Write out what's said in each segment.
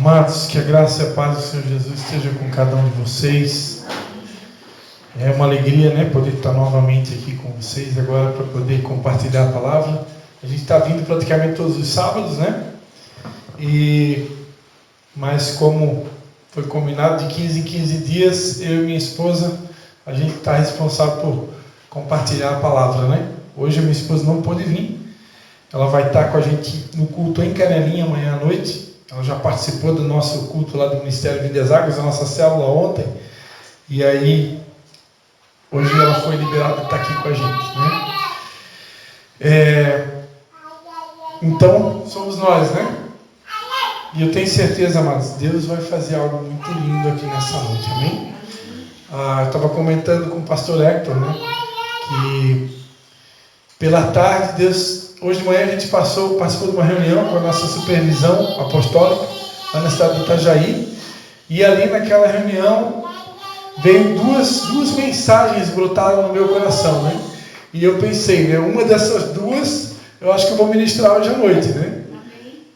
Amados, que a graça e a paz do Senhor Jesus esteja com cada um de vocês. É uma alegria, né, poder estar novamente aqui com vocês agora para poder compartilhar a palavra. A gente está vindo praticamente todos os sábados, né? Mas como foi combinado de 15 em 15 dias, eu e minha esposa, a gente está responsável por compartilhar a palavra, né? Hoje a minha esposa não pôde vir. Ela vai estar com a gente no culto em Canelinha amanhã à noite. Ela já participou do nosso culto lá do Ministério Vidas Águas, a nossa célula ontem. E aí, hoje ela foi liberada para estar aqui com a gente, né? Então, somos nós, né? E eu tenho certeza, amados, Deus vai fazer algo muito lindo aqui nessa noite, amém? Eu estava comentando com o pastor Hector, né? Que pela tarde, Deus... Hoje de manhã a gente participou de uma reunião com a nossa supervisão apostólica lá na cidade do Itajaí, e ali naquela reunião veio duas mensagens brotaram no meu coração, né? E eu pensei, né? Uma dessas duas eu acho que eu vou ministrar hoje à noite, né?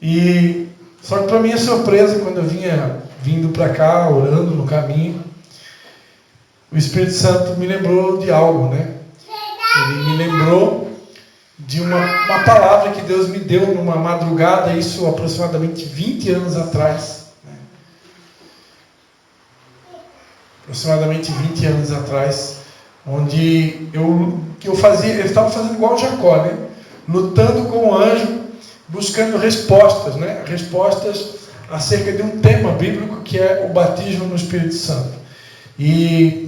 E só que para minha surpresa, quando eu vinha vindo para cá, orando no caminho, o Espírito Santo me lembrou de algo, né? Ele me lembrou de uma palavra que Deus me deu numa madrugada, isso aproximadamente 20 anos atrás, né? Aproximadamente 20 anos atrás, onde eu estava fazendo igual Jacó, né? Lutando com o anjo, buscando respostas, né? Respostas acerca de um tema bíblico que é o batismo no Espírito Santo. E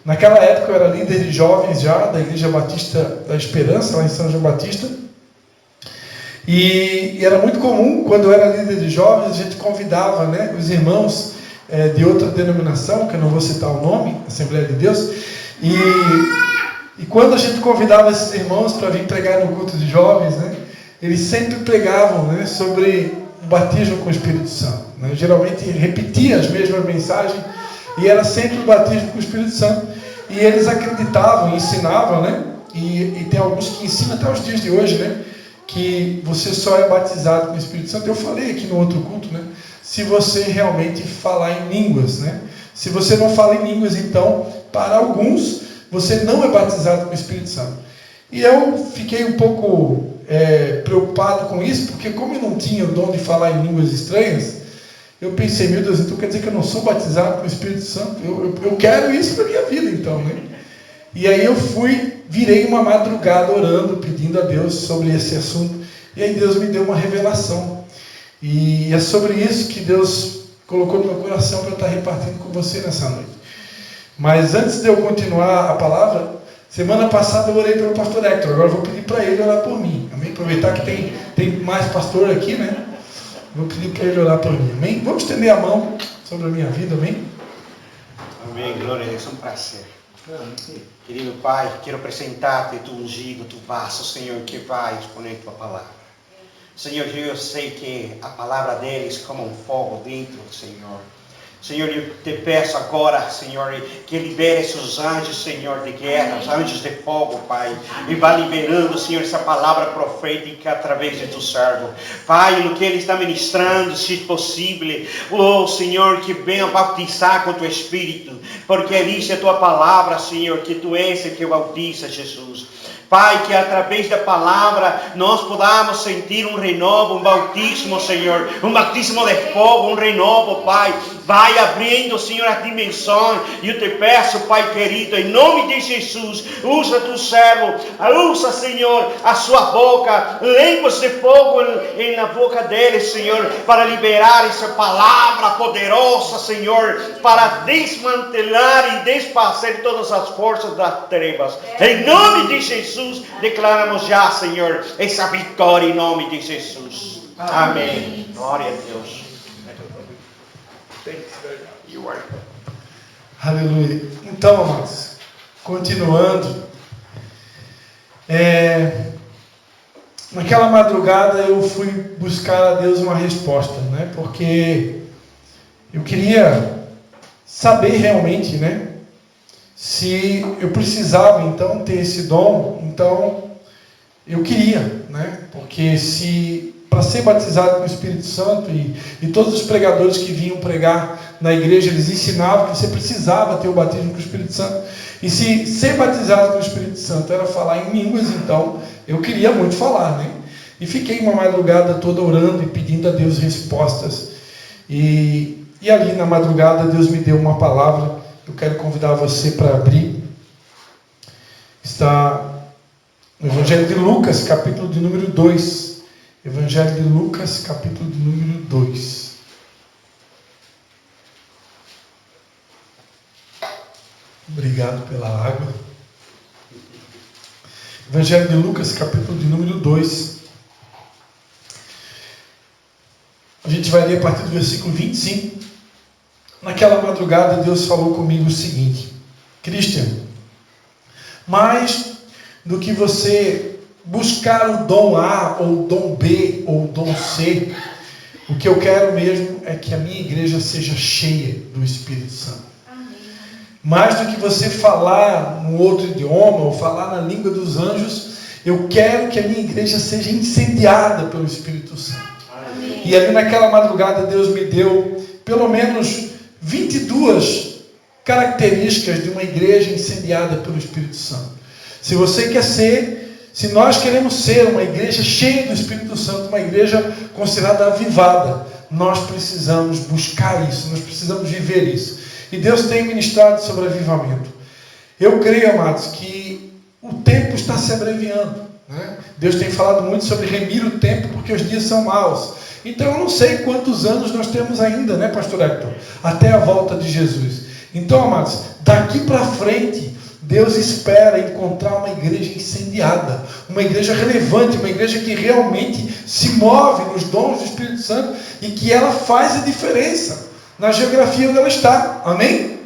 naquela época eu era líder de jovens já, da Igreja Batista da Esperança, lá em São João Batista. E era muito comum, quando eu era líder de jovens, a gente convidava, né, os irmãos de outra denominação, que eu não vou citar o nome, Assembleia de Deus. E quando a gente convidava esses irmãos para vir pregar no culto de jovens, né, eles sempre pregavam, né, sobre o batismo com o Espírito Santo, né? Geralmente repetia as mesmas mensagens, e era sempre o batismo com o Espírito Santo. E eles acreditavam, ensinavam, né? E tem alguns que ensinam até os dias de hoje, né? Que você só é batizado com o Espírito Santo. Eu falei aqui no outro culto, né? Se você realmente falar em línguas, né? Se você não fala em línguas, então, para alguns, você não é batizado com o Espírito Santo. E eu fiquei um pouco preocupado com isso, porque como eu não tinha o dom de falar em línguas estranhas, eu pensei, meu Deus, então quer dizer que eu não sou batizado com o Espírito Santo? Eu quero isso para a minha vida, então, né? E aí eu virei uma madrugada orando, pedindo a Deus sobre esse assunto. E aí Deus me deu uma revelação. E é sobre isso que Deus colocou no meu coração para eu estar repartindo com você nessa noite. Mas antes de eu continuar a palavra, semana passada eu orei pelo pastor Hector. Agora eu vou pedir para ele orar por mim. Amém? Aproveitar que tem mais pastor aqui, né? Vou pedir para ele orar por mim, amém? Vamos estender a mão sobre a minha vida, amém? Amém, glória a Deus, é um prazer. Querido Pai, quero apresentar-te tu ungido, tu vaso, Senhor, que vai exponer tua palavra. Senhor, eu sei que a palavra deles é como um fogo dentro, Senhor. Senhor, eu te peço agora, Senhor, que libere esses anjos, Senhor, de guerra, os anjos de fogo, Pai. E vá liberando, Senhor, essa palavra profética através de tu servo. Pai, no que ele está ministrando, se possível, oh, Senhor, que venha bautizar com teu Espírito. Porque isso é tua palavra, Senhor, que tu és o que bautiza, Jesus. Pai, que através da palavra nós podamos sentir um renovo, um bautismo, Senhor, um batismo de fogo, um renovo, Pai. Vai abrindo, Senhor, as dimensões. E eu te peço, Pai querido, em nome de Jesus, usa tu servo, usa, Senhor, a sua boca, línguas de fogo na boca dele, Senhor, para liberar essa palavra poderosa, Senhor, para desmantelar e desfazer todas as forças das trevas. Em nome de Jesus, declaramos já, Senhor, essa vitória em nome de Jesus. Amém. Glória a Deus. Aleluia. Então, amados, continuando, naquela madrugada eu fui buscar a Deus uma resposta, né? Porque eu queria saber realmente, né? Se eu precisava então ter esse dom, então eu queria, né? Porque se para ser batizado com o Espírito Santo, e todos os pregadores que vinham pregar na igreja, eles ensinavam que você precisava ter o batismo com o Espírito Santo. E se ser batizado com o Espírito Santo era falar em línguas, então eu queria muito falar, né? E fiquei uma madrugada toda orando e pedindo a Deus respostas. E ali na madrugada Deus me deu uma palavra. Eu quero convidar você para abrir. Está no Evangelho de Lucas, capítulo de número 2. Evangelho de Lucas, capítulo de número 2. Obrigado pela água. Evangelho de Lucas, capítulo de número 2. A gente vai ler a partir do versículo 25. Naquela madrugada, Deus falou comigo o seguinte: Christian, mais do que você buscar o dom A, ou o dom B, ou o dom C, o que eu quero mesmo é que a minha igreja seja cheia do Espírito Santo. Amém. Mais do que você falar no outro idioma, ou falar na língua dos anjos, eu quero que a minha igreja seja incendiada pelo Espírito Santo. Amém. E ali naquela madrugada Deus me deu pelo menos 22 características de uma igreja incendiada pelo Espírito Santo. Se você quer ser, se nós queremos ser uma igreja cheia do Espírito Santo, uma igreja considerada avivada, nós precisamos buscar isso, nós precisamos viver isso. E Deus tem ministrado sobre avivamento. Eu creio, amados, que o tempo está se abreviando, né? Deus tem falado muito sobre remir o tempo, porque os dias são maus. Então eu não sei quantos anos nós temos ainda, né, pastor Hector? Até a volta de Jesus. Então, amados, daqui para frente, Deus espera encontrar uma igreja incendiada, uma igreja relevante, uma igreja que realmente se move nos dons do Espírito Santo e que ela faz a diferença na geografia onde ela está. Amém?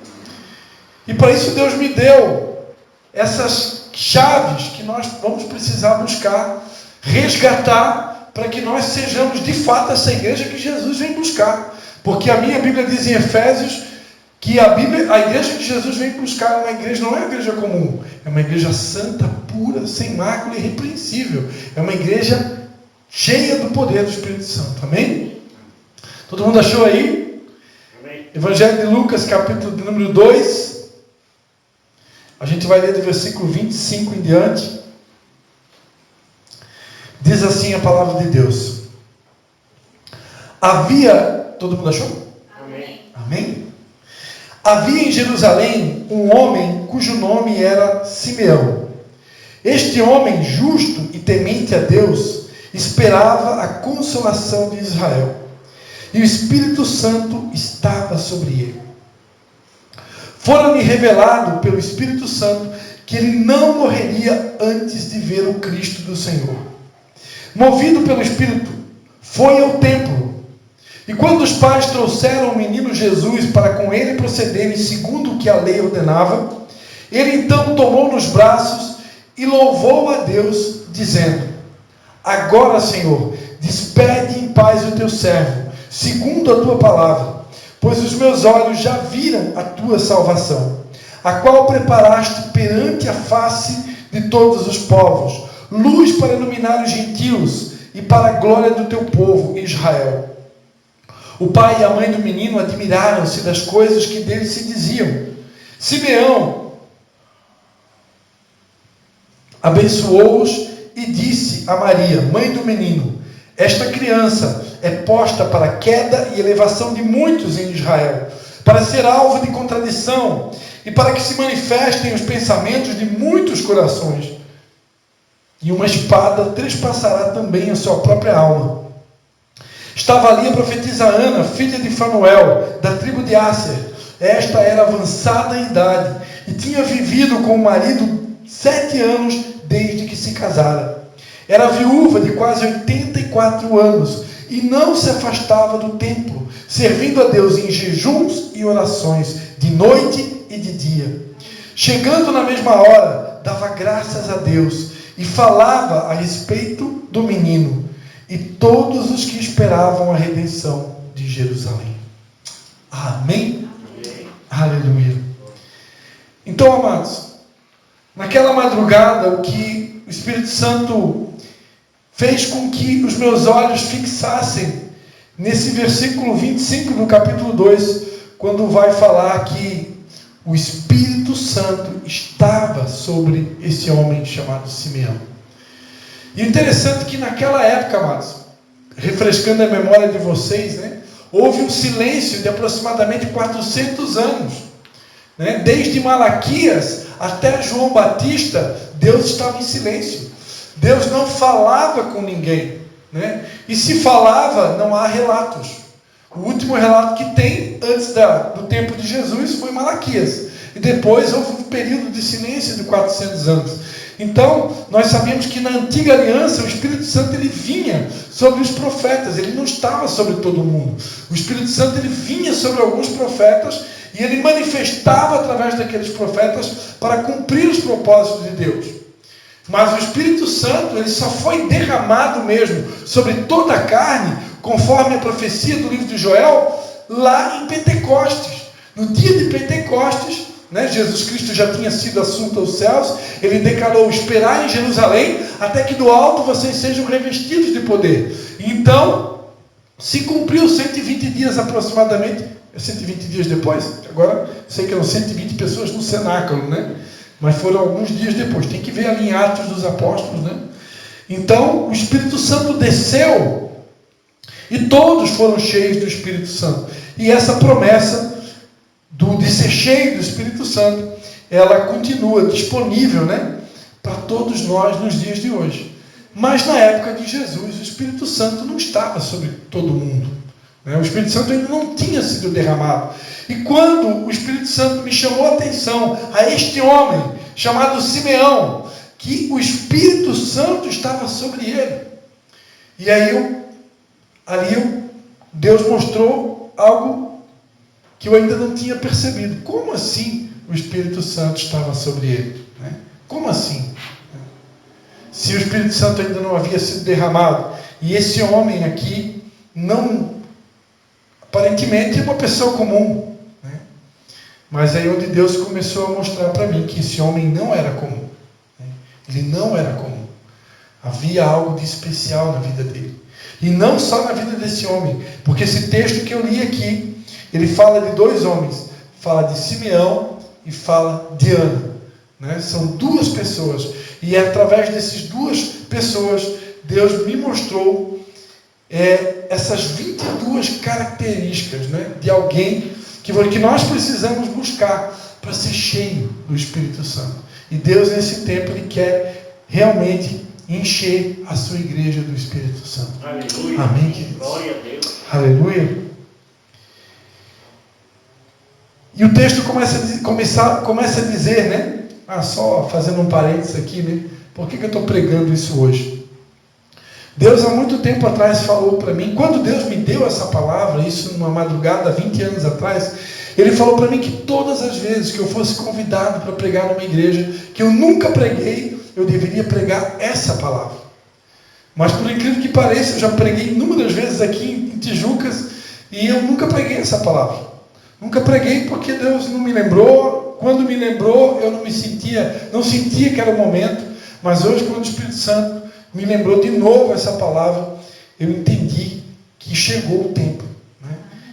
E para isso Deus me deu essas chaves que nós vamos precisar buscar, resgatar, para que nós sejamos de fato essa igreja que Jesus vem buscar. Porque a minha Bíblia diz em Efésios que a igreja que Jesus vem buscar não é uma igreja comum, é uma igreja santa, pura, sem mácula e irrepreensível. É uma igreja cheia do poder do Espírito Santo. Amém? Todo mundo achou aí? Amém. Evangelho de Lucas, capítulo de número 2. A gente vai ler do versículo 25 em diante. Diz assim a palavra de Deus. Todo mundo achou? Amém. Amém? Havia em Jerusalém um homem cujo nome era Simeão. Este homem, justo e temente a Deus, esperava a consolação de Israel. E o Espírito Santo estava sobre ele. Fora-lhe revelado pelo Espírito Santo que ele não morreria antes de ver o Cristo do Senhor. Movido pelo Espírito, foi ao templo. E quando os pais trouxeram o menino Jesus para com ele procederem segundo o que a lei ordenava, ele então tomou nos braços e louvou a Deus, dizendo: Agora, Senhor, despede em paz o teu servo, segundo a tua palavra, pois os meus olhos já viram a tua salvação, a qual preparaste perante a face de todos os povos, luz para iluminar os gentios e para a glória do teu povo, Israel. O pai e a mãe do menino admiraram-se das coisas que dele se diziam. Simeão abençoou-os e disse a Maria, mãe do menino: Esta criança é posta para a queda e elevação de muitos em Israel, para ser alvo de contradição e para que se manifestem os pensamentos de muitos corações. E uma espada trespassará também a sua própria alma. Estava ali a profetisa Ana, filha de Fanuel, da tribo de Asser. Esta era avançada em idade e tinha vivido com o marido 7 anos desde que se casara. Era viúva de quase 84 anos e não se afastava do templo, servindo a Deus em jejuns e orações, de noite e de dia. Chegando na mesma hora, dava graças a Deus e falava a respeito do menino e todos os que esperavam a redenção de Jerusalém. Amém? Amém. Aleluia. Então, amados, naquela madrugada, o que o Espírito Santo fez com que os meus olhos fixassem nesse versículo 25 do capítulo 2, quando vai falar que o Espírito Santo estava sobre esse homem chamado Simeão. E interessante que naquela época, amados, refrescando a memória de vocês, né, houve um silêncio de aproximadamente 400 anos. Né? Desde Malaquias até João Batista, Deus estava em silêncio. Deus não falava com ninguém. Né? E se falava, não há relatos. O último relato que tem, antes do tempo de Jesus, foi Malaquias. E depois houve um período de silêncio de 400 anos. Então, nós sabemos que na antiga aliança, o Espírito Santo ele vinha sobre os profetas, ele não estava sobre todo mundo. O Espírito Santo ele vinha sobre alguns profetas e ele manifestava através daqueles profetas para cumprir os propósitos de Deus. Mas o Espírito Santo ele só foi derramado mesmo sobre toda a carne, conforme a profecia do livro de Joel, lá em Pentecostes. No dia de Pentecostes, né, Jesus Cristo já tinha sido assunto aos céus, ele declarou: esperar em Jerusalém, até que do alto vocês sejam revestidos de poder. Então, se cumpriu 120 dias aproximadamente, 120 dias depois, agora sei que eram 120 pessoas no cenáculo, né? Mas foram alguns dias depois, tem que ver ali em Atos dos Apóstolos, né? Então, o Espírito Santo desceu, e todos foram cheios do Espírito Santo. E essa promessa de ser cheio do Espírito Santo, ela continua disponível, né, para todos nós nos dias de hoje. Mas na época de Jesus, o Espírito Santo não estava sobre todo mundo. Né? O Espírito Santo ainda não tinha sido derramado. E quando o Espírito Santo me chamou a atenção a este homem, chamado Simeão, que o Espírito Santo estava sobre ele. E aí, Deus mostrou algo que eu ainda não tinha percebido. Como assim o Espírito Santo estava sobre ele? Né? Como assim? Se o Espírito Santo ainda não havia sido derramado. E esse homem aqui, aparentemente é uma pessoa comum. Né? Mas aí onde Deus começou a mostrar para mim que esse homem não era comum. Né? Ele não era comum. Havia algo de especial na vida dele. E não só na vida desse homem. Porque esse texto que eu li aqui, ele fala de dois homens, fala de Simeão e fala de Ana. Né? São duas pessoas. E é através dessas duas pessoas, Deus me mostrou essas 22 características, né, de alguém que nós precisamos buscar para ser cheio do Espírito Santo. E Deus, nesse tempo, Ele quer realmente encher a sua igreja do Espírito Santo. Aleluia. Amém, queridos? Glória a Deus. Aleluia. E o texto começa a dizer, né? Só fazendo um parênteses aqui, né? Por que eu estou pregando isso hoje? Deus há muito tempo atrás falou para mim, quando Deus me deu essa palavra, isso numa madrugada, 20 anos atrás, Ele falou para mim que todas as vezes que eu fosse convidado para pregar numa igreja, que eu nunca preguei, eu deveria pregar essa palavra. Mas por incrível que pareça, eu já preguei inúmeras vezes aqui em Tijucas, e eu nunca preguei essa palavra. Nunca preguei porque Deus não me lembrou. Quando me lembrou, eu não sentia que era o momento. Mas hoje, quando o Espírito Santo me lembrou de novo essa palavra, eu entendi que chegou o tempo. Né?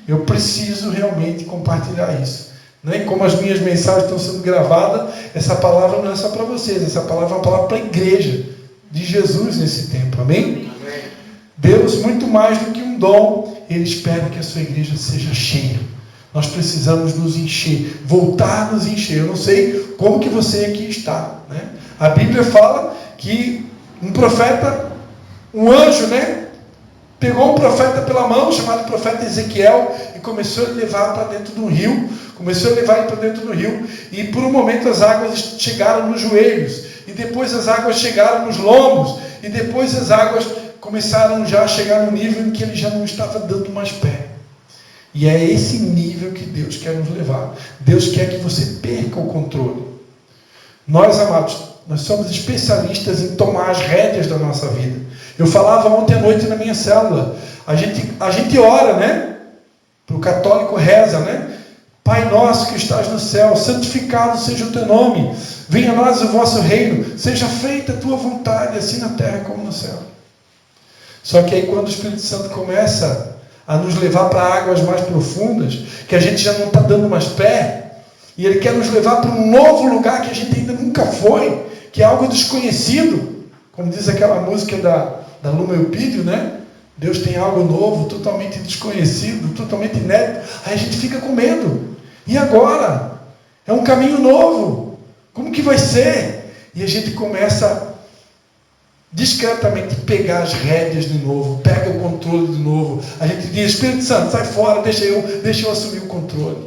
Eu preciso realmente compartilhar isso. Né? E como as minhas mensagens estão sendo gravadas, essa palavra não é só para vocês. Essa palavra é uma palavra para a igreja de Jesus nesse tempo. Amém? Amém. Deus, muito mais do que um dom, Ele espera que a sua igreja seja cheia. Nós precisamos nos encher, voltar a nos encher. Eu não sei como que você aqui está. Né? A Bíblia fala que um profeta, um anjo, né, pegou um profeta pela mão, chamado profeta Ezequiel, e começou a levar para dentro do rio. Começou a levar ele para dentro do rio. E por um momento as águas chegaram nos joelhos. E depois as águas chegaram nos lombos. E depois as águas começaram já a chegar no nível em que ele já não estava dando mais pé. E é esse nível que Deus quer nos levar. Deus quer que você perca o controle. Nós, amados, nós somos especialistas em tomar as rédeas da nossa vida. Eu falava ontem à noite na minha célula. A gente ora, né? Para o católico reza, né? Pai nosso que estás no céu, santificado seja o teu nome. Venha a nós o vosso reino. Seja feita a tua vontade, assim na terra como no céu. Só que aí quando o Espírito Santo começa a nos levar para águas mais profundas, que a gente já não está dando mais pé, e Ele quer nos levar para um novo lugar que a gente ainda nunca foi, que é algo desconhecido, como diz aquela música da Luma Eupídio, né? Deus tem algo novo, totalmente desconhecido, totalmente inédito. Aí a gente fica com medo. E agora? É um caminho novo. Como que vai ser? E a gente começa discretamente pegar as rédeas de novo, pega o controle de novo. A gente diz: Espírito Santo, sai fora, deixa eu assumir o controle.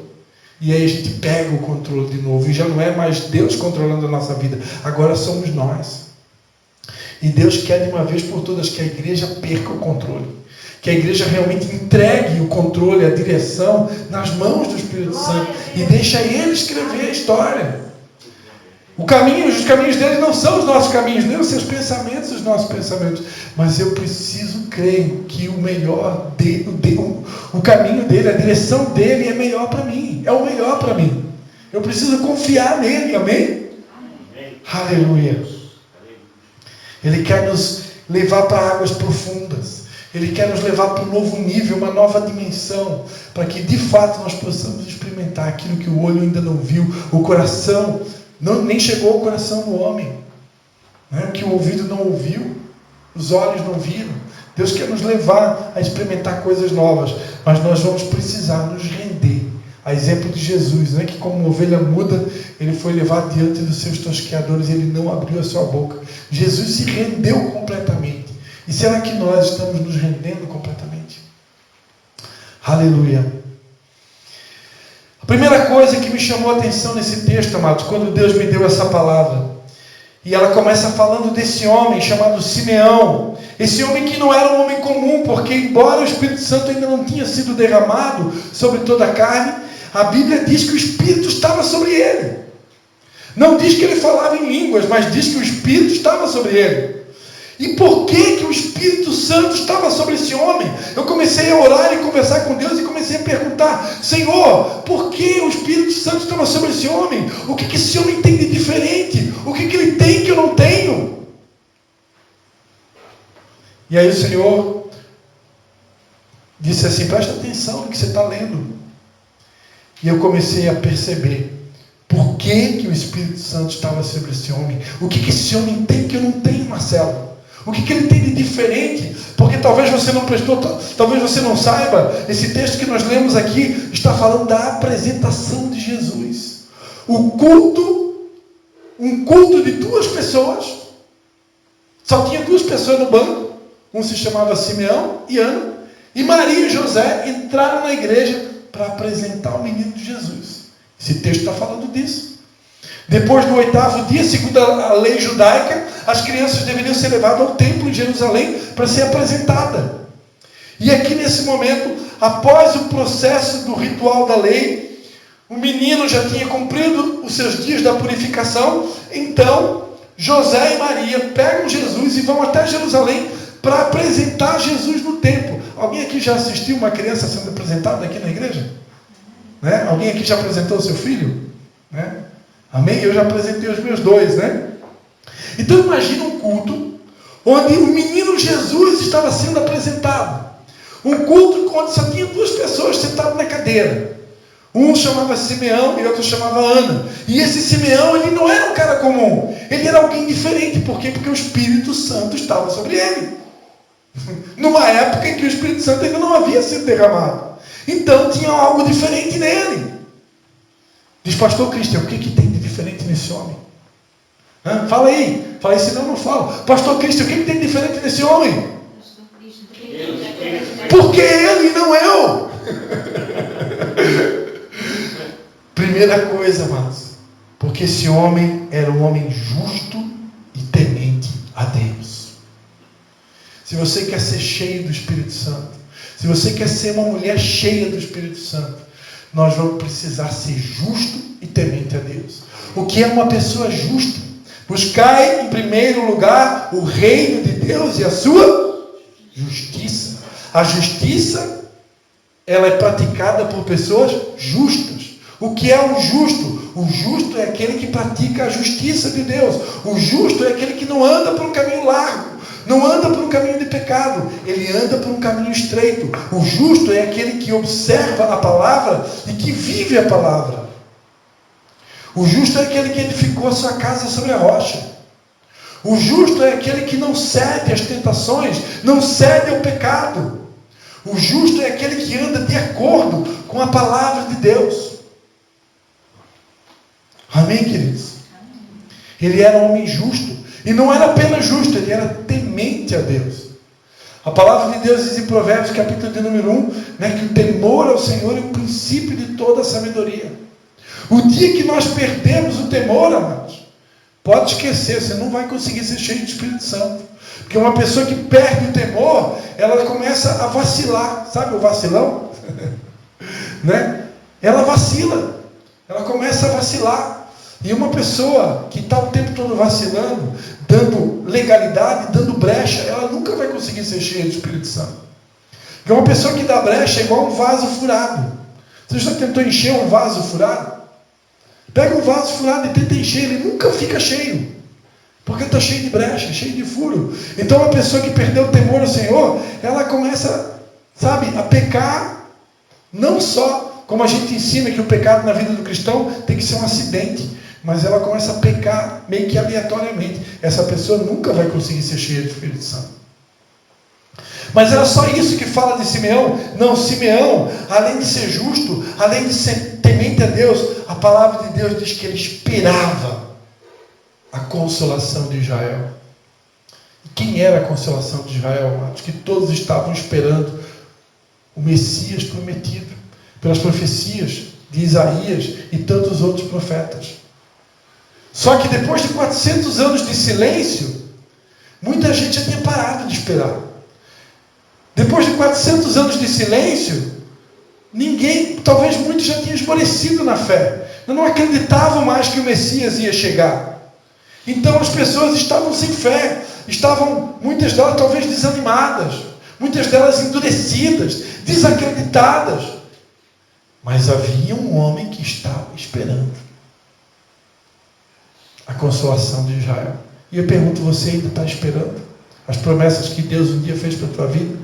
E aí a gente pega o controle de novo. E já não é mais Deus controlando a nossa vida. Agora somos nós. E Deus quer de uma vez por todas que a igreja perca o controle. Que a igreja realmente entregue o controle, a direção nas mãos do Espírito Santo. E deixa Ele escrever a história. Os caminhos dele não são os nossos caminhos, nem os seus pensamentos, os nossos pensamentos. Mas eu preciso crer que o melhor o caminho dele, a direção dele é melhor para mim. É o melhor para mim. Eu preciso confiar nele, amém? Aleluia. Ele quer nos levar para águas profundas. Ele quer nos levar para um novo nível, uma nova dimensão, para que de fato nós possamos experimentar aquilo que o olho ainda não viu, o coração nem chegou ao coração do homem, né? Que o ouvido não ouviu, os olhos não viram. Deus quer nos levar a experimentar coisas novas, mas nós vamos precisar nos render. A exemplo de Jesus, né? Que como uma ovelha muda, ele foi levado diante dos seus tosqueadores e ele não abriu a sua boca. Jesus se rendeu completamente. E será que nós estamos nos rendendo completamente? Aleluia. A primeira coisa que me chamou a atenção nesse texto, amados, quando Deus me deu essa palavra, e ela começa falando desse homem chamado Simeão. Esse homem que não era um homem comum, porque embora o Espírito Santo ainda não tinha sido derramado sobre toda a carne, a Bíblia diz que o Espírito estava sobre ele. Não diz que ele falava em línguas, mas diz que o Espírito estava sobre ele. E por que o Espírito Santo estava sobre esse homem? Eu comecei a orar e conversar com Deus e comecei a perguntar: Senhor, por que o Espírito Santo estava sobre esse homem? O que esse homem tem de diferente? O que ele tem que eu não tenho? E aí o Senhor disse assim: presta atenção no que você está lendo. E eu comecei a perceber por que o Espírito Santo estava sobre esse homem. O que esse homem tem que eu não tenho, Marcelo? O que ele tem de diferente? Porque talvez você não prestou, talvez você não saiba, esse texto que nós lemos aqui está falando da apresentação de Jesus. Um culto de duas pessoas. Só tinha duas pessoas no banco. Um se chamava Simeão e Ana. E Maria e José entraram na igreja para apresentar o menino de Jesus. Esse texto está falando disso. Depois do 8º dia, segundo a lei judaica, as crianças deveriam ser levadas ao templo de Jerusalém para ser apresentada. E aqui nesse momento, após o processo do ritual da lei, o menino já tinha cumprido os seus dias da purificação. Então, José e Maria pegam Jesus e vão até Jerusalém para apresentar Jesus no templo. Alguém aqui já assistiu uma criança sendo apresentada aqui na igreja? Né? Alguém aqui já apresentou o seu filho? Né? Amém? Eu já apresentei os meus dois, né? Então imagina um culto onde o menino Jesus estava sendo apresentado. Um culto onde só tinha duas pessoas sentadas na cadeira. Um chamava Simeão e outro chamava Ana. E esse Simeão, ele não era um cara comum. Ele era alguém diferente. Por quê? Porque o Espírito Santo estava sobre ele. Numa época em que o Espírito Santo ainda não havia sido derramado. Então tinha algo diferente nele. Diz, pastor Cristian, o que tem de diferente nesse homem? Fala aí, senão eu não falo. Pastor Cristian, o que tem de diferente nesse homem? Porque ele, não eu. Primeira coisa, amados, porque esse homem era um homem justo e temente a Deus. Se você quer ser cheio do Espírito Santo, se você quer ser uma mulher cheia do Espírito Santo, nós vamos precisar ser justo e temente a Deus. O que é uma pessoa justa? Buscai em primeiro lugar o reino de Deus e a sua justiça. A justiça, ela é praticada por pessoas justas. O que é o justo? O justo é aquele que pratica a justiça de Deus. O justo é aquele que não anda por um caminho largo, não anda por um caminho de pecado, ele anda por um caminho estreito. O justo é aquele que observa a palavra e que vive a palavra. O justo é aquele que edificou a sua casa sobre a rocha. O justo é aquele que não cede às tentações, não cede ao pecado. O justo é aquele que anda de acordo com a palavra de Deus. Amém, queridos? Ele era um homem justo. E não era apenas justo, ele era temente a Deus. A palavra de Deus diz em Provérbios, capítulo de número 1, que o temor ao Senhor é o princípio de toda a sabedoria. O dia que nós perdemos o temor, amados, pode esquecer, você não vai conseguir ser cheio do Espírito Santo. Porque uma pessoa que perde o temor, ela começa a vacilar. Sabe o vacilão? Ela vacila. Ela começa a vacilar. E uma pessoa que está o tempo todo vacilando, dando legalidade, dando brecha, ela nunca vai conseguir ser cheia do Espírito Santo. Porque uma pessoa que dá brecha é igual um vaso furado. Você já tentou encher um vaso furado? Pega um vaso furado e tenta encher, ele nunca fica cheio. Porque está cheio de brecha, cheio de furo. Então uma pessoa que perdeu o temor ao Senhor, ela começa, a pecar, não só, como a gente ensina que o pecado na vida do cristão tem que ser um acidente, mas ela começa a pecar meio que aleatoriamente. Essa pessoa nunca vai conseguir ser cheia do Espírito Santo. Mas era só isso que fala de Simeão? Não, Simeão, além de ser justo, além de ser temente a Deus, a palavra de Deus diz que ele esperava a consolação de Israel. E quem era a consolação de Israel, amados? Que todos estavam esperando o Messias prometido, pelas profecias de Isaías e tantos outros profetas. Só que depois de 400 anos de silêncio, muita gente já tinha parado de esperar. Depois de 400 anos de silêncio, talvez muitos já tinham esmorecido na fé. Não acreditavam mais que o Messias ia chegar. Então as pessoas estavam sem fé, muitas delas talvez desanimadas, muitas delas endurecidas, desacreditadas. Mas havia um homem que estava esperando a consolação de Israel. E eu pergunto, você ainda está esperando as promessas que Deus um dia fez para a tua vida?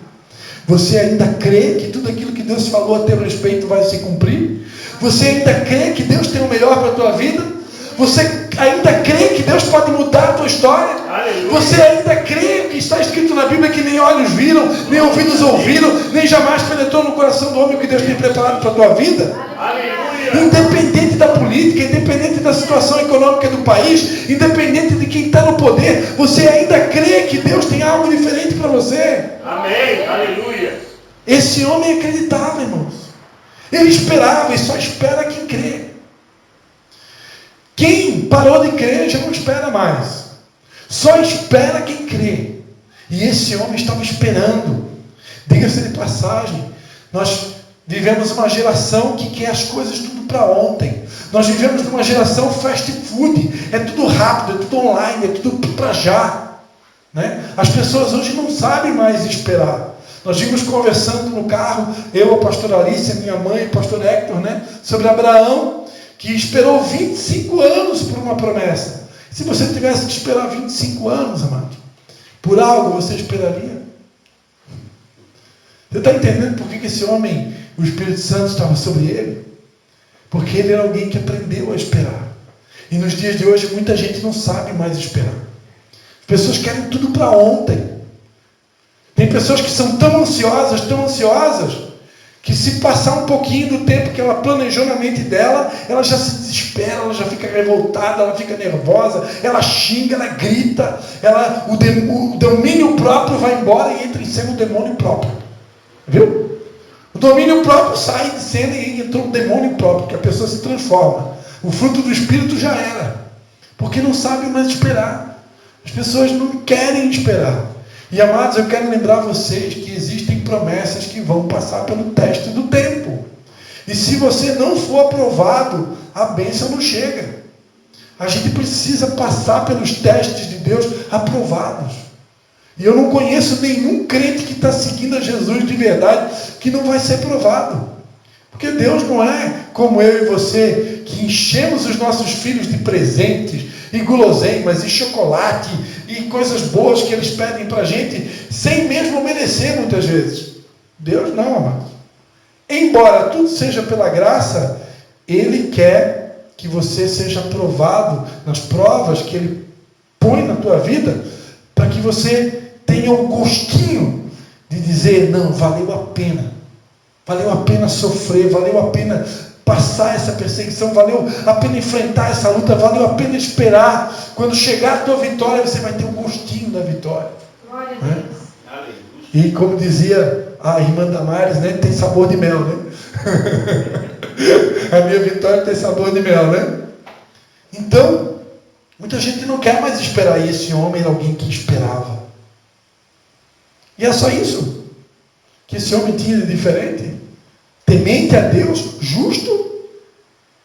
Você ainda crê que tudo aquilo que Deus falou a teu respeito vai se cumprir? Você ainda crê que Deus tem o melhor para a tua vida? Você ainda crê que Deus pode mudar a tua história? Aleluia. Você ainda crê que está escrito na Bíblia que nem olhos viram, nem ouvidos ouviram, nem jamais penetrou no coração do homem o que Deus tem preparado para a tua vida? Aleluia. Independente da política, independente da situação econômica do país, independente de quem está no poder, você ainda crê que Deus tem algo diferente para você? Amém. Aleluia. Esse homem acreditava, irmãos. Ele esperava, e só espera quem crê. Quem parou de crer já não espera mais. Só espera quem crê. E esse homem estava esperando. Diga-se de passagem, nós vivemos uma geração que quer as coisas tudo para ontem. Nós vivemos numa geração fast food. É tudo rápido, é tudo online, é tudo para já. As pessoas hoje não sabem mais esperar. Nós vimos conversando no carro, eu, a pastora Alice, a minha mãe, o pastor Hector, sobre Abraão, que esperou 25 anos por uma promessa. Se você tivesse que esperar 25 anos, amado, por algo você esperaria? Você está entendendo por que esse homem, o Espírito Santo estava sobre ele? Porque ele era alguém que aprendeu a esperar. E nos dias de hoje muita gente não sabe mais esperar. As pessoas querem tudo para ontem. Tem pessoas que são tão ansiosas, que se passar um pouquinho do tempo que ela planejou na mente dela, ela já se desespera, ela já fica revoltada, ela fica nervosa, ela xinga, ela grita, o domínio próprio vai embora e entra em cena o demônio próprio. Viu? O domínio próprio sai de cena e entrou o demônio próprio, que a pessoa se transforma. O fruto do Espírito já era, porque não sabe mais esperar. As pessoas não querem esperar. E amados, eu quero lembrar vocês que existem promessas que vão passar pelo teste do tempo. E se você não for aprovado, a bênção não chega. A gente precisa passar pelos testes de Deus aprovados. E eu não conheço nenhum crente que está seguindo a Jesus de verdade que não vai ser provado. Porque Deus não é como eu e você, que enchemos os nossos filhos de presentes, e guloseimas, e chocolate, e coisas boas que eles pedem para a gente, sem mesmo merecer muitas vezes. Deus não, amados. Embora tudo seja pela graça, Ele quer que você seja aprovado nas provas que Ele põe na tua vida, para que você tenha o gostinho de dizer, não, valeu a pena sofrer, valeu a pena passar essa perseguição, valeu a pena enfrentar essa luta, valeu a pena esperar. Quando chegar a tua vitória, você vai ter o gostinho da vitória. Glória a Deus. E como dizia a irmã Damares, né, tem sabor de mel, né? A minha vitória tem sabor de mel, né? Então, muita gente não quer mais esperar. E esse homem era alguém que esperava. E é só isso que esse homem tinha de diferente. Temente a Deus, justo,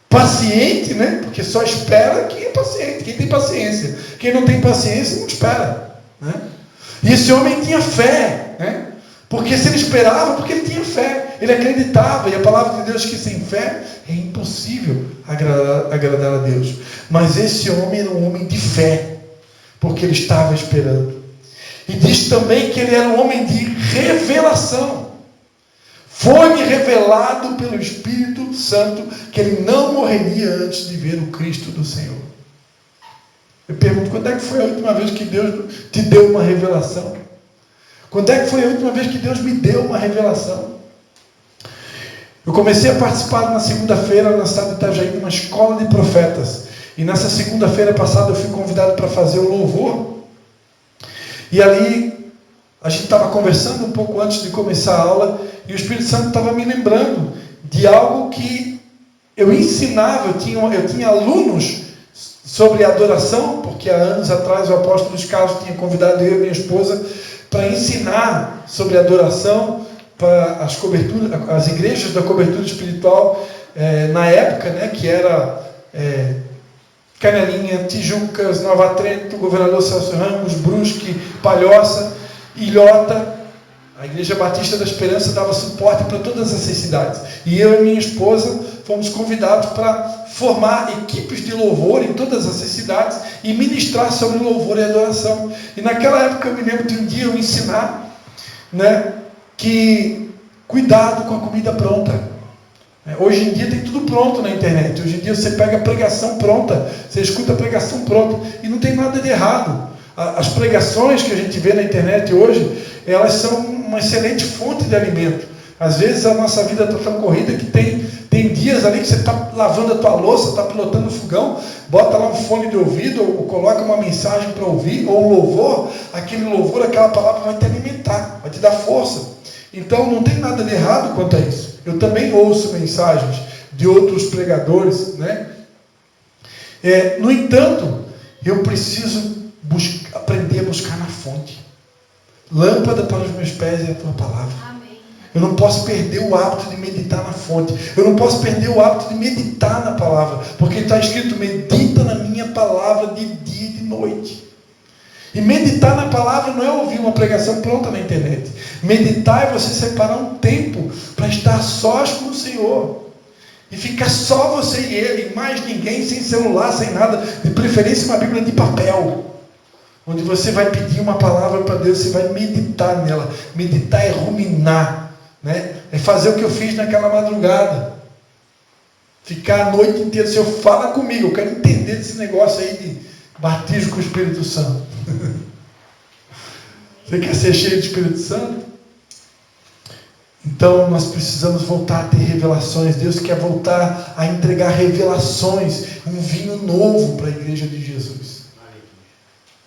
paciente, né? Porque só espera quem é paciente, quem tem paciência. Quem não tem paciência não espera, né? E esse homem tinha fé, né? Porque se ele esperava, porque ele tinha fé, ele acreditava. E a palavra de Deus diz que sem fé é impossível agradar a Deus. Mas esse homem era um homem de fé, porque ele estava esperando. E diz também que ele era um homem de revelação. Foi-me revelado pelo Espírito Santo que ele não morreria antes de ver o Cristo do Senhor. Eu pergunto, quando é que foi a última vez que Deus te deu uma revelação? Quando é que foi a última vez que Deus me deu uma revelação? Eu comecei a participar na segunda-feira na cidade de Itajaí, numa escola de profetas. E nessa segunda-feira passada eu fui convidado para fazer o louvor. E ali a gente estava conversando um pouco antes de começar a aula, e o Espírito Santo estava me lembrando de algo que eu ensinava. Eu tinha alunos sobre adoração, porque há anos atrás o apóstolo Luiz Carlos tinha convidado eu e minha esposa para ensinar sobre adoração para as igrejas da cobertura espiritual, na época, né, que era Canelinha, Tijucas, Nova Trento, Governador Celso Ramos, Brusque, Palhoça, Ilhota. A Igreja Batista da Esperança dava suporte para todas essas cidades. E eu e minha esposa fomos convidados para formar equipes de louvor em todas essas cidades e ministrar sobre louvor e adoração. E naquela época eu me lembro de um dia eu ensinar, né, que cuidado com a comida pronta. Hoje em dia tem tudo pronto na internet. Hoje em dia você pega a pregação pronta, você escuta a pregação pronta e não tem nada de errado. As pregações que a gente vê na internet hoje, elas são uma excelente fonte de alimento. Às vezes a nossa vida está tão corrida que tem dias ali que você está lavando a tua louça, está pilotando o fogão, bota lá um fone de ouvido, ou coloca uma mensagem para ouvir, ou um louvor. Aquele louvor, aquela palavra vai te alimentar, vai te dar força. Então não tem nada de errado quanto a isso. Eu também ouço mensagens de outros pregadores, né? No entanto, eu preciso aprender a buscar na fonte. Lâmpada para os meus pés é a tua palavra. Amém. Eu não posso perder o hábito de meditar na fonte. Eu não posso perder o hábito de meditar na palavra, porque está escrito: medita na minha palavra de dia e de noite. E meditar na palavra não é ouvir uma pregação pronta na internet. Meditar é você separar um tempo para estar sós com o Senhor. E ficar só você e Ele, mais ninguém, sem celular, sem nada. De preferência uma Bíblia de papel, onde você vai pedir uma palavra para Deus, você vai meditar nela. Meditar é ruminar, né? É fazer o que eu fiz naquela madrugada. Ficar a noite inteira. Senhor, fala comigo, eu quero entender desse negócio aí de batismo com o Espírito Santo. Você quer ser cheio do Espírito Santo? Então nós precisamos voltar a ter revelações. Deus quer voltar a entregar revelações, um vinho novo para a igreja de Jesus.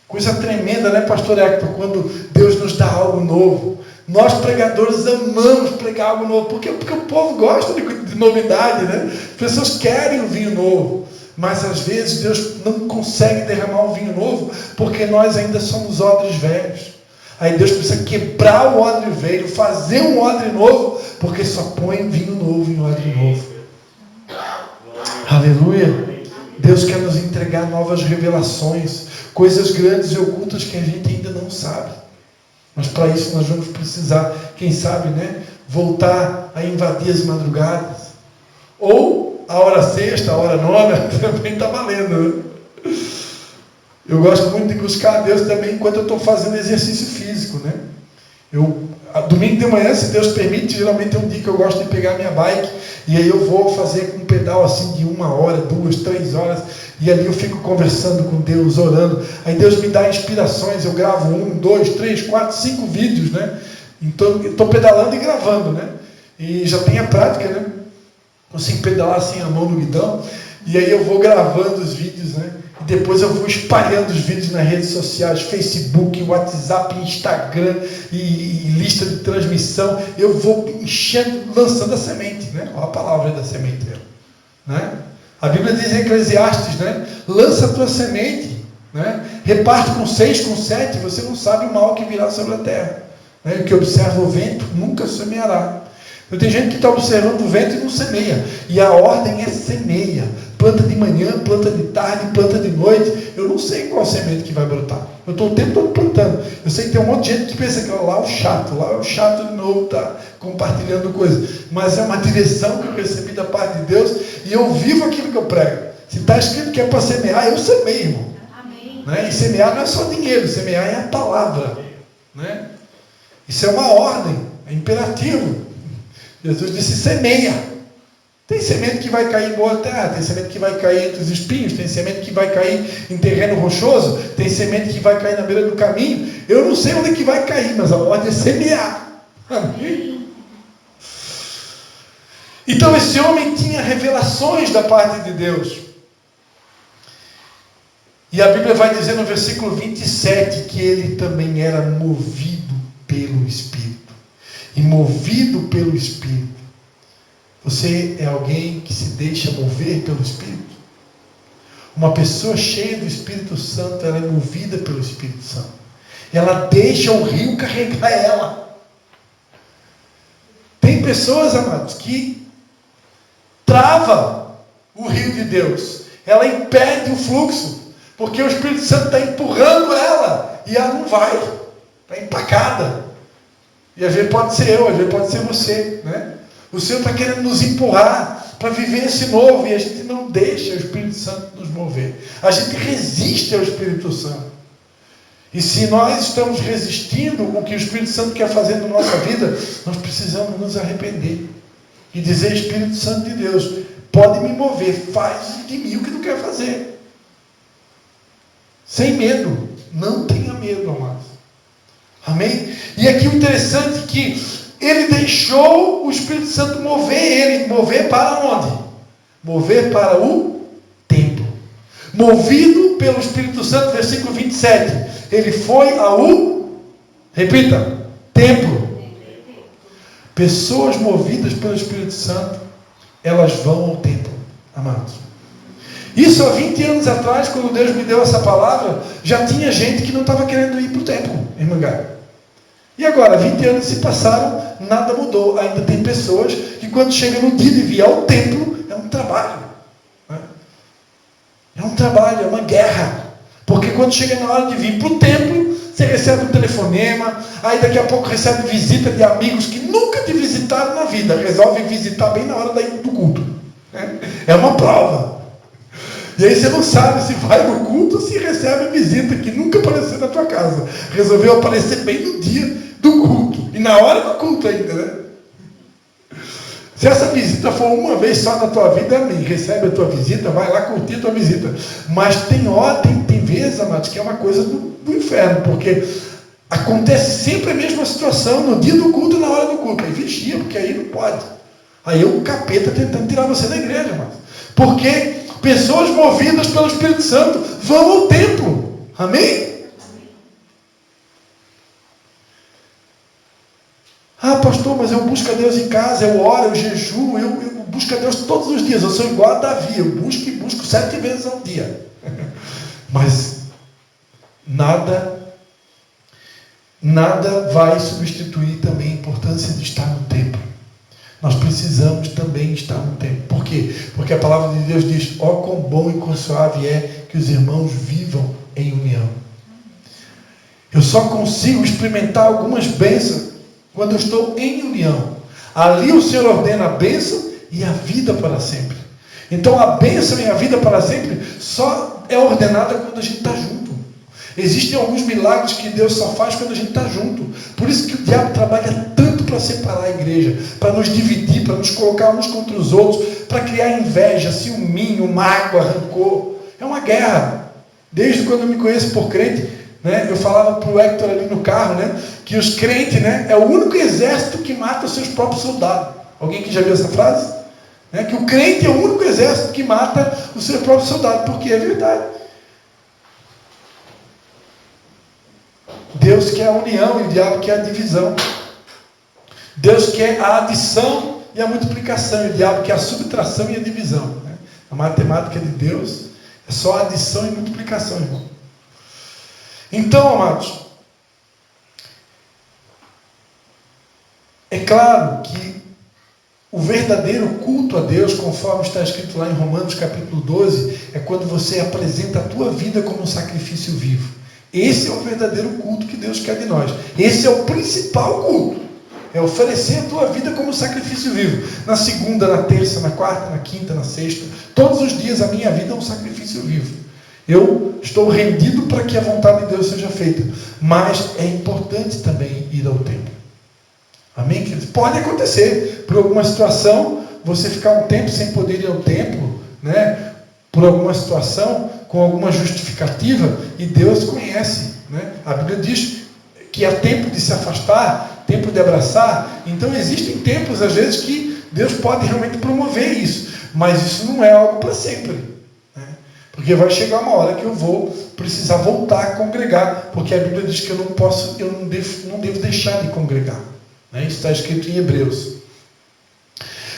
Coisa tremenda, né, pastor Hector, quando Deus nos dá algo novo. Nós pregadores amamos pregar algo novo, porque o povo gosta de novidade, né? As pessoas querem um vinho novo. Mas às vezes Deus não consegue derramar um vinho novo, porque nós ainda somos odres velhos. Aí Deus precisa quebrar o odre velho, fazer um odre novo, porque só põe vinho novo em odre novo. Aleluia. Deus quer nos entregar novas revelações, coisas grandes e ocultas que a gente ainda não sabe. Mas para isso nós vamos precisar, quem sabe, né, voltar a invadir as madrugadas, a hora sexta, a hora nona, também está valendo, né? Eu gosto muito de buscar a Deus também enquanto eu estou fazendo exercício físico, né? Domingo de manhã, se Deus permite, geralmente é um dia que eu gosto de pegar minha bike, e aí eu vou fazer um pedal assim de 1 hora, 2, 3 horas, e ali eu fico conversando com Deus, orando. Aí Deus me dá inspirações, eu gravo 1, 2, 3, 4, 5 vídeos, né? Então, eu estou pedalando e gravando, né? E já tenho a prática, né? Consigo pedalar assim a mão no guidão, e aí eu vou gravando os vídeos, né? E depois eu vou espalhando os vídeos nas redes sociais, Facebook, WhatsApp, Instagram e lista de transmissão. Eu vou enchendo, lançando a semente, né? Olha a palavra da semente, né? A Bíblia diz em Eclesiastes, né? Lança a tua semente, né? Reparte com 6, com 7, você não sabe o mal que virá sobre a terra, né? O que observa o vento nunca semeará. Então, tem gente que está observando o vento e não semeia, e a ordem é semeia. Planta de manhã, planta de tarde, planta de noite. Eu não sei qual semente que vai brotar. Eu estou o tempo todo plantando. Eu sei que tem um monte de gente que pensa que lá é o chato de novo, está compartilhando coisas. Mas é uma direção que eu recebi da parte de Deus, e eu vivo aquilo que eu prego. Se está escrito que é para semear, eu semeio, irmão. Amém. Né? E semear não é só dinheiro, semear é a palavra, né? Isso é uma ordem, é imperativo. Jesus disse: semeia. Tem semente que vai cair em boa terra, tem semente que vai cair entre os espinhos, tem semente que vai cair em terreno rochoso, tem semente que vai cair na beira do caminho. Eu não sei onde é que vai cair, mas a ordem é semear. Amém? Então esse homem tinha revelações da parte de Deus. E a Bíblia vai dizer no versículo 27 que ele também era movido pelo Espírito. E movido pelo Espírito. Você é alguém que se deixa mover pelo Espírito? Uma pessoa cheia do Espírito Santo, ela é movida pelo Espírito Santo. Ela deixa o rio carregar ela. Tem pessoas, amados, que trava o rio de Deus. Ela impede o fluxo, porque o Espírito Santo está empurrando ela, e ela não vai. Está empacada. E às vezes pode ser eu, às vezes pode ser você, né? O Senhor está querendo nos empurrar para viver esse novo, e a gente não deixa o Espírito Santo nos mover. A gente resiste ao Espírito Santo. E se nós estamos resistindo o que o Espírito Santo quer fazer na nossa vida, nós precisamos nos arrepender e dizer: Espírito Santo de Deus, pode me mover, faz de mim o que tu quer fazer. Sem medo, não tenha medo, amados. Amém? E aqui o interessante é que ele deixou o Espírito Santo mover ele. Mover para onde? Mover para o templo. Movido pelo Espírito Santo, versículo 27. Ele foi ao, repita, templo. Pessoas movidas pelo Espírito Santo, elas vão ao templo, amados. Isso há 20 anos atrás, quando Deus me deu essa palavra, já tinha gente que não estava querendo ir para o templo, em Mangai. E agora, 20 anos se passaram, nada mudou. Ainda tem pessoas que quando chega no dia de vir ao templo, é um trabalho. Né? É um trabalho, é uma guerra. Porque quando chega na hora de vir para o templo, você recebe um telefonema, aí daqui a pouco recebe visita de amigos que nunca te visitaram na vida, resolvem visitar bem na hora do culto. Né? É uma prova. E aí você não sabe se vai no culto ou se recebe a visita que nunca apareceu na tua casa. Resolveu aparecer bem no dia do culto. E na hora do culto ainda, né? Se essa visita for uma vez só na tua vida, amém. Recebe a tua visita, vai lá curtir a tua visita. Mas tem vezes, amados, que é uma coisa do inferno. Porque acontece sempre a mesma situação no dia do culto e na hora do culto. Aí vigia, porque aí não pode. Aí é o capeta tentando tirar você da igreja, amados. Porque pessoas movidas pelo Espírito Santo vão ao templo. Amém? Ah, pastor, mas eu busco a Deus em casa, eu oro, eu jejuo, eu busco a Deus todos os dias. Eu sou igual a Davi, eu busco 7 vezes ao dia. Mas nada vai substituir também a importância de estar no templo. Nós precisamos também estar no templo. Por quê? Porque a palavra de Deus diz: ó, quão bom e quão suave é que os irmãos vivam em união. Eu só consigo experimentar algumas bênçãos quando eu estou em união. Ali o Senhor ordena a bênção e a vida para sempre. Então a bênção em a vida para sempre só é ordenada quando a gente está junto. Existem alguns milagres que Deus só faz quando a gente está junto. Por isso que o diabo trabalha tanto para separar a igreja, para nos dividir, para nos colocar uns contra os outros, para criar inveja, ciúminho, mágoa, rancor. É uma guerra. Desde quando eu me conheço por crente, né, eu falava para o Hector ali no carro, né, que os crentes, né, é o único exército que mata os seus próprios soldados. Alguém que já viu essa frase? Né, que o crente é o único exército que mata os seus próprios soldados, porque é verdade. Deus quer a união e o diabo quer a divisão. Deus quer a adição e a multiplicação, e o diabo quer a subtração e a divisão. Né? A matemática de Deus é só adição e multiplicação, irmão. Então, amados, é claro que o verdadeiro culto a Deus, conforme está escrito lá em Romanos capítulo 12, é quando você apresenta a tua vida como um sacrifício vivo. Esse é o verdadeiro culto que Deus quer de nós. Esse é o principal culto. É oferecer a tua vida como sacrifício vivo. Na segunda, na terça, na quarta, na quinta, na sexta. Todos os dias a minha vida é um sacrifício vivo. Eu estou rendido para que a vontade de Deus seja feita. Mas é importante também ir ao templo. Amém, queridos? Pode acontecer. Por alguma situação, você ficar um tempo sem poder ir ao templo, né? Por alguma situação, com alguma justificativa, e Deus conhece, né? A Bíblia diz que há tempo de se afastar, tempo de abraçar. Então existem tempos, às vezes, que Deus pode realmente promover isso, mas isso não é algo para sempre, né? Porque vai chegar uma hora que eu vou precisar voltar a congregar, porque a Bíblia diz que eu não devo deixar de congregar, né? Isso está escrito em Hebreus.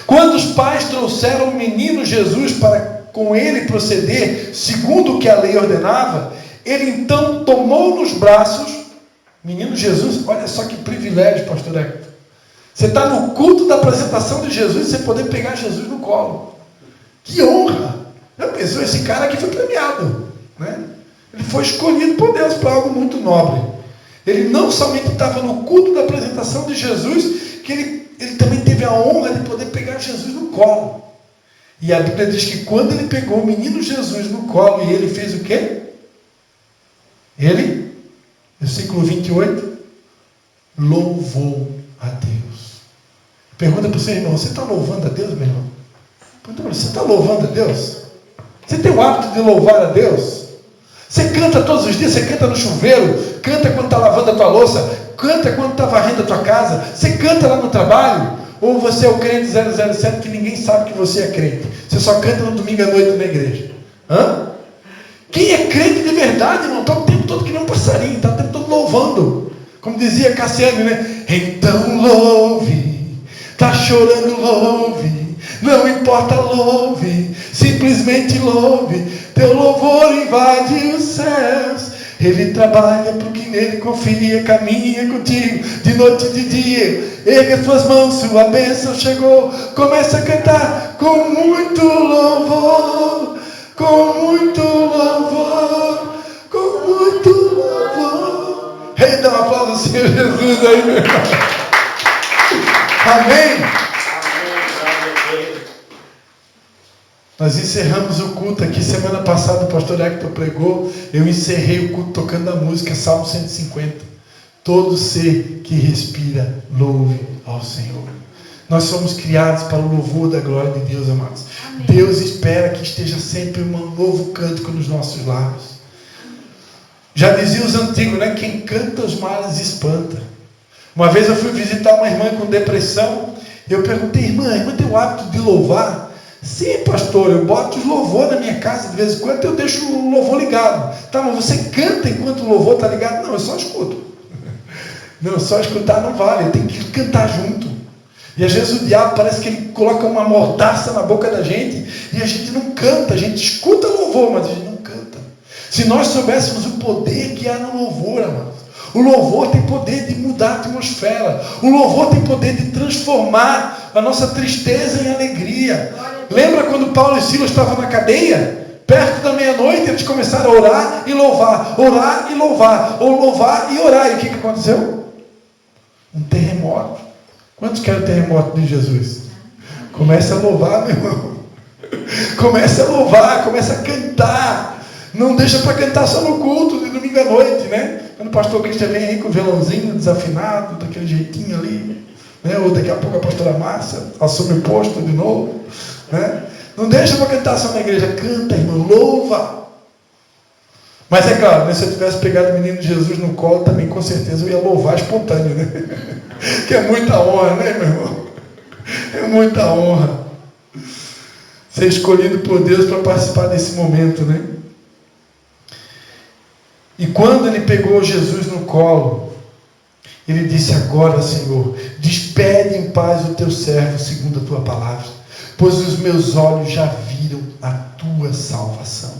Quando os pais trouxeram o menino Jesus para com ele proceder segundo o que a lei ordenava, ele então tomou nos braços, menino Jesus, olha só que privilégio, pastor Hector. Você está no culto da apresentação de Jesus e você poder pegar Jesus no colo. Que honra! Já pensou, esse cara aqui foi premiado, né? Ele foi escolhido por Deus para algo muito nobre. Ele não somente estava no culto da apresentação de Jesus, que ele também teve a honra de poder pegar Jesus no colo. E a Bíblia diz que quando ele pegou o menino Jesus no colo, e ele fez o quê? Ele, versículo 28, louvou a Deus. Pergunta para o seu irmão, você está louvando a Deus, meu irmão? Pergunta para você está louvando a Deus? Você tem o hábito de louvar a Deus? Você canta todos os dias, você canta no chuveiro, canta quando está lavando a tua louça, canta quando está varrendo a tua casa, você canta lá no trabalho? Ou você é o crente 007 que ninguém sabe que você é crente? Você só canta no domingo à noite na igreja. Hã? Quem é crente de verdade, irmão, está o tempo todo que nem um passarinho, está o tempo todo louvando. Como dizia Cassiano, né? Então louve, está chorando, louve, não importa, louve, simplesmente louve, teu louvor invade os céus. Ele trabalha para quem nele confia, caminha contigo de noite e de dia. Erga as tuas mãos, sua bênção chegou. Começa a cantar com muito louvor, com muito louvor, com muito louvor. Ei, dá um aplauso ao Senhor Jesus aí, meu irmão. Amém? Nós encerramos o culto aqui, semana passada o pastor Hector pregou, eu encerrei o culto tocando a música, Salmo 150. Todo ser que respira, louve ao Senhor. Nós somos criados para o louvor da glória de Deus, amados. Amém. Deus espera que esteja sempre um novo cântico nos nossos lábios. Já diziam os antigos, né? Quem canta os males espanta. Uma vez eu fui visitar uma irmã com depressão, eu perguntei, irmã tem o hábito de louvar? Sim, pastor, eu boto os louvor na minha casa, de vez em quando eu deixo o louvor ligado. Tá, mas você canta enquanto o louvor está ligado? Não, eu só escuto. Não, só escutar não vale, eu tenho que cantar junto. E às vezes o diabo parece que ele coloca uma mordaça na boca da gente, e a gente não canta, a gente escuta louvor, mas a gente não canta. Se nós soubéssemos o poder que há no louvor, amados. O louvor tem poder de mudar a atmosfera. O louvor tem poder de transformar a nossa tristeza em alegria. Lembra quando Paulo e Silas estavam na cadeia? Perto da meia-noite eles começaram a orar e louvar ou louvar e orar. E o que aconteceu? Um terremoto. Quantos querem o terremoto de Jesus? Começa a louvar, meu irmão. Comece a louvar, comece a cantar. Não deixa para cantar só no culto de domingo à noite, né? Quando o pastor Cristian vem aí com o violãozinho desafinado, daquele jeitinho ali, né? Ou daqui a pouco a pastora Márcia assume o posto de novo, né? Não deixa para cantar só na igreja, canta, irmão, louva. Mas é claro, né, se eu tivesse pegado o menino Jesus no colo, também com certeza eu ia louvar espontâneo, né? Que é muita honra, né, meu irmão? É muita honra ser escolhido por Deus para participar desse momento, né? E quando ele pegou Jesus no colo, ele disse: agora, Senhor, despede em paz o teu servo segundo a tua palavra, pois os meus olhos já viram a tua salvação,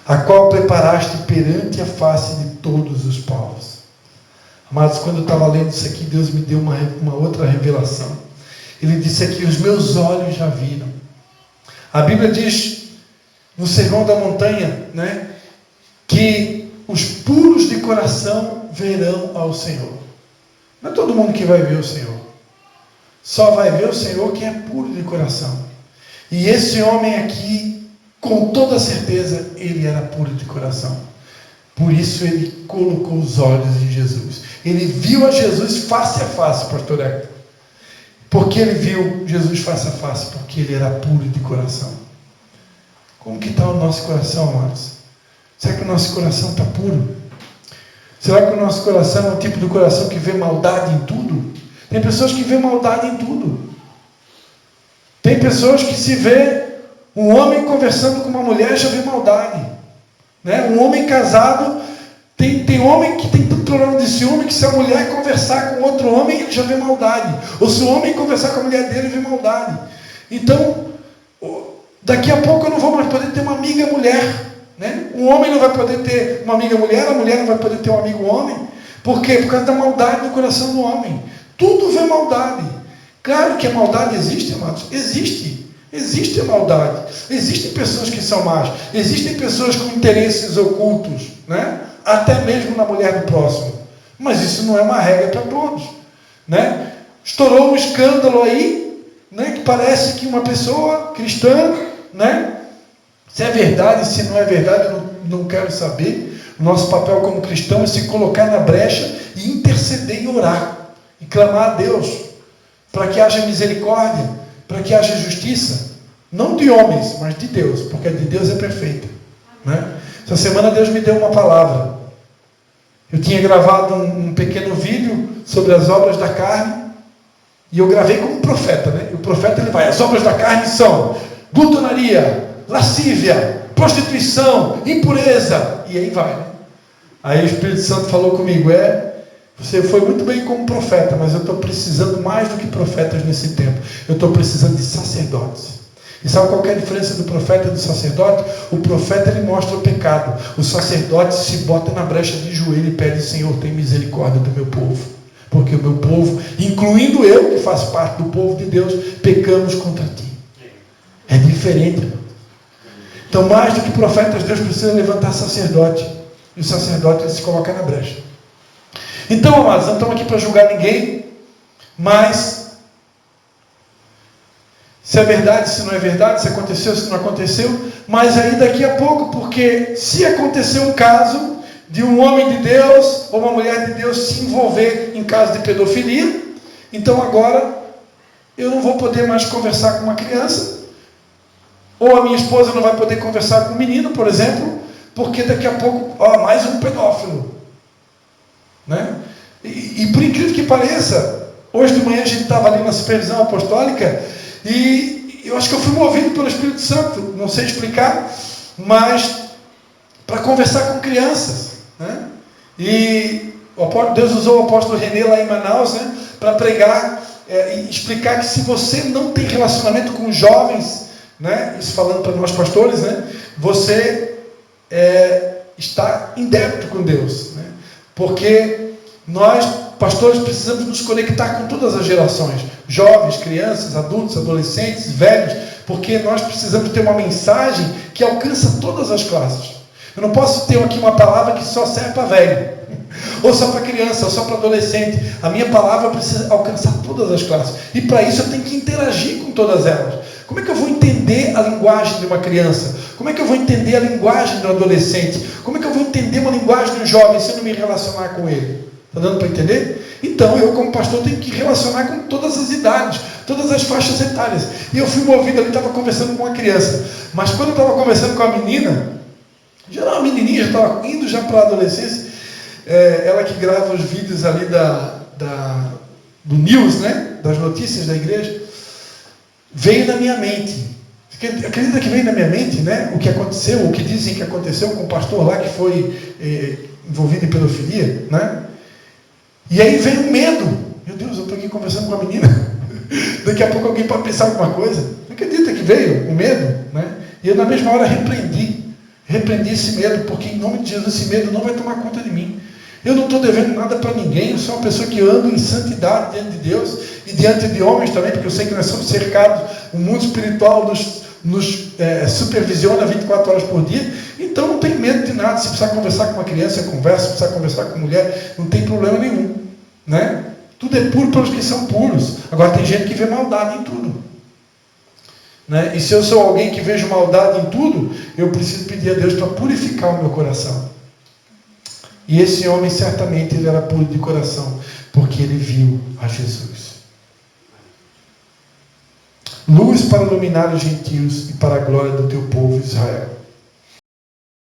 a qual preparaste perante a face de todos os povos. Amados, quando eu estava lendo isso aqui, Deus me deu uma outra revelação. Ele disse aqui: os meus olhos já viram. A Bíblia diz no Sermão da Montanha, né, que os puros de coração verão ao Senhor. Não é todo mundo que vai ver o Senhor. Só vai ver o Senhor quem é puro de coração. E esse homem aqui, com toda certeza, ele era puro de coração. Por isso ele colocou os olhos em Jesus. Ele viu a Jesus face a face, pastor Hector. Porque ele viu Jesus face a face? Porque ele era puro de coração. Como que está o nosso coração, amados? Será que o nosso coração está puro? Será que o nosso coração é um tipo de coração que vê maldade em tudo? Tem pessoas que vê maldade em tudo. Tem pessoas que se vê um homem conversando com uma mulher já vê maldade, né? Um homem casado, tem homem que tem tanto problema de ciúme que se a mulher conversar com outro homem ele já vê maldade. Ou se o homem conversar com a mulher dele vê maldade. Então, daqui a pouco eu não vou mais poder ter uma amiga mulher. Né? Um homem não vai poder ter uma amiga mulher, a mulher não vai poder ter um amigo homem. Por quê? Por causa da maldade no coração do homem. Tudo vê maldade. Claro que a maldade existe, amados. Existe a maldade. Existem pessoas que são más. Existem pessoas com interesses ocultos, né? Até mesmo na mulher do próximo. Mas isso não é uma regra para todos, né? Estourou um escândalo aí, né? Que parece que uma pessoa cristã, né? Se é verdade, se não é verdade, eu não quero saber. O nosso papel como cristão é se colocar na brecha e interceder e orar. E clamar a Deus para que haja misericórdia, para que haja justiça. Não de homens, mas de Deus, porque a de Deus é perfeita, né? Essa semana Deus me deu uma palavra. Eu tinha gravado um pequeno vídeo sobre as obras da carne. E eu gravei como profeta, né? E o profeta ele vai: as obras da carne são glutonaria, lascívia, prostituição, impureza, e aí vai, né? Aí o Espírito Santo falou comigo: você foi muito bem como profeta, mas eu estou precisando mais do que profetas nesse tempo. Eu estou precisando de sacerdotes. E sabe qual que é a diferença do profeta e do sacerdote? O profeta ele mostra o pecado. O sacerdote se bota na brecha de joelho e pede: Senhor, tem misericórdia do meu povo. Porque o meu povo, incluindo eu, que faço parte do povo de Deus, pecamos contra ti. É diferente, irmão. Então, mais do que profetas, Deus precisa levantar sacerdote. E o sacerdote ele se coloca na brecha. Então, amados, não estamos aqui para julgar ninguém, mas se é verdade, se não é verdade, se aconteceu, se não aconteceu, mas aí daqui a pouco, porque se acontecer um caso de um homem de Deus ou uma mulher de Deus se envolver em caso de pedofilia, então agora eu não vou poder mais conversar com uma criança, ou a minha esposa não vai poder conversar com um menino, por exemplo, porque daqui a pouco, mais um pedófilo, né? E por incrível que pareça, hoje de manhã a gente estava ali na supervisão apostólica e eu acho que eu fui movido pelo Espírito Santo, não sei explicar, mas para conversar com crianças, né? E Deus usou o apóstolo René lá em Manaus, né, para pregar e explicar que se você não tem relacionamento com jovens, né, isso falando para nós pastores, né, você está em débito com Deus, né? Porque nós, pastores, precisamos nos conectar com todas as gerações, jovens, crianças, adultos, adolescentes, velhos, porque nós precisamos ter uma mensagem que alcança todas as classes. Eu não posso ter aqui uma palavra que só serve para velho, ou só para criança, ou só para adolescente. A minha palavra precisa alcançar todas as classes, e para isso eu tenho que interagir com todas elas. Como é que eu vou entender a linguagem de uma criança? Como é que eu vou entender a linguagem de um adolescente? Como é que eu vou entender uma linguagem de um jovem se eu não me relacionar com ele? Está dando para entender? Então, eu como pastor tenho que relacionar com todas as idades, todas as faixas etárias. E eu fui movido ali, estava conversando com uma criança. Mas quando eu estava conversando com a menina, já era uma menininha, já estava indo já para a adolescência, ela que grava os vídeos ali do news, né? Das notícias da igreja, veio na minha mente. Acredita que veio na minha mente, né? O que aconteceu, o que dizem que aconteceu com o pastor lá que foi envolvido em pedofilia, né? E aí veio o medo. Meu Deus, eu estou aqui conversando com a menina. Daqui a pouco alguém pode pensar alguma coisa. Não acredita que veio o medo, né? E eu na mesma hora repreendi esse medo, porque em nome de Jesus esse medo não vai tomar conta de mim. Eu não estou devendo nada para ninguém, eu sou uma pessoa que ando em santidade diante de Deus e diante de homens também, porque eu sei que nós somos cercados, o mundo espiritual nos supervisiona 24 horas por dia, então não tem medo de nada. Se precisar conversar com uma criança, eu converso. Se precisar conversar com mulher, não tem problema nenhum, né? Tudo é puro para os que são puros. Agora tem gente que vê maldade em tudo, né? E se eu sou alguém que vejo maldade em tudo, eu preciso pedir a Deus para purificar o meu coração. E esse homem certamente ele era puro de coração, porque ele viu a Jesus. Luz para iluminar os gentios e para a glória do teu povo Israel.